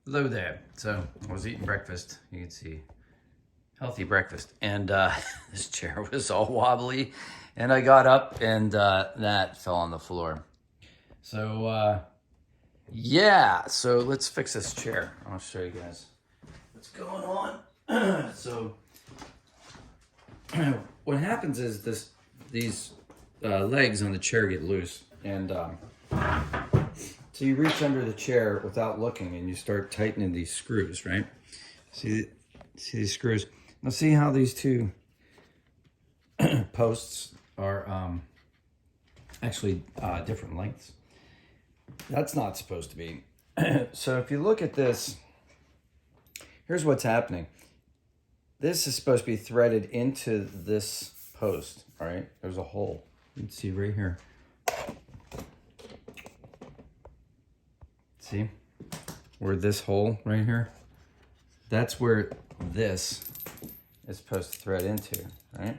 Hello there. So I was eating breakfast. You can see healthy breakfast. And this chair was all wobbly. And I got up and that fell on the floor. So yeah, so let's fix this chair. I'll show you guys what's going on. So what happens is these legs on the chair get loose. And so you reach under the chair without looking and you start tightening these screws, right? See these screws? Now see how these two posts are actually different lengths? That's not supposed to be. So if you look at this, here's what's happening. This is supposed to be threaded into this post, all right? There's a hole. You can see right here. See where this hole right here? That's where this is supposed to thread into, right?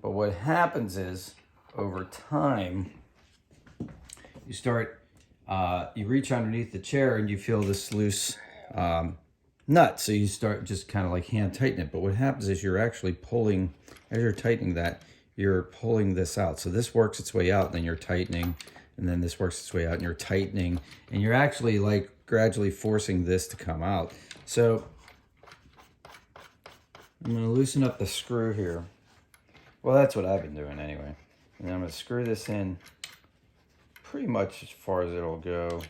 But what happens is over time, you start, you reach underneath the chair and you feel this loose nut. So you start just kind of like hand tighten it. But what happens is you're actually pulling, as you're tightening that, you're pulling this out. So this works its way out and then you're tightening. And then this works its way out and you're tightening and you're actually like gradually forcing this to come out. So I'm gonna loosen up the screw here. Well, that's what I've been doing anyway. And I'm gonna screw this in pretty much as far as it'll go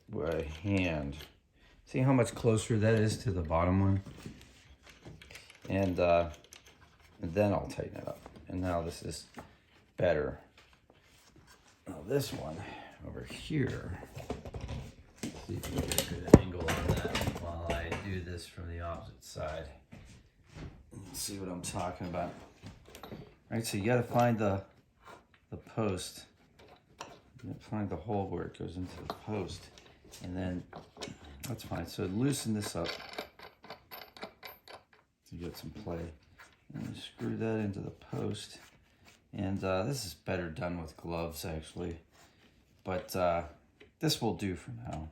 by hand. See how much closer that is to the bottom one? And then I'll tighten it up. And now this is better. Now this one over here, see if we get a good angle on that while I do this from the opposite side. See what I'm talking about. All right, so you gotta find the post. You gotta find the hole where it goes into the post. And then, that's fine. So loosen this up to get some play. And screw that into the post. And this is better done with gloves, actually. But this will do for now.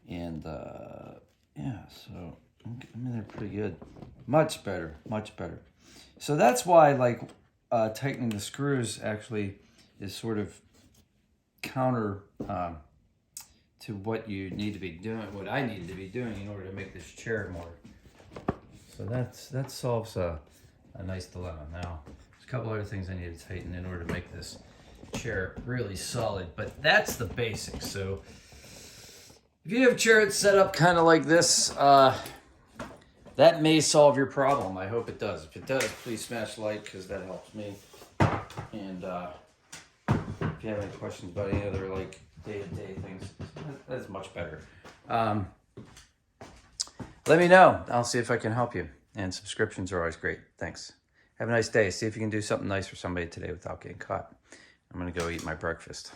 And yeah, so I mean, they're pretty good. Much better, much better. So that's why, like, tightening the screws actually is sort of counter to what you need to be doing, what I needed to be doing in order to make this chair more. So that solves a nice dilemma. Now, there's a couple other things I need to tighten in order to make this chair really solid, but that's the basics. So if you have a chair that's set up kind of like this, that may solve your problem. I hope it does. If it does, please smash like, because that helps me. And if you have any questions about any other like day-to-day things, that's much better. Let me know. I'll see if I can help you. And subscriptions are always great. Thanks. Have a nice day. See if you can do something nice for somebody today without getting caught. I'm going to go eat my breakfast.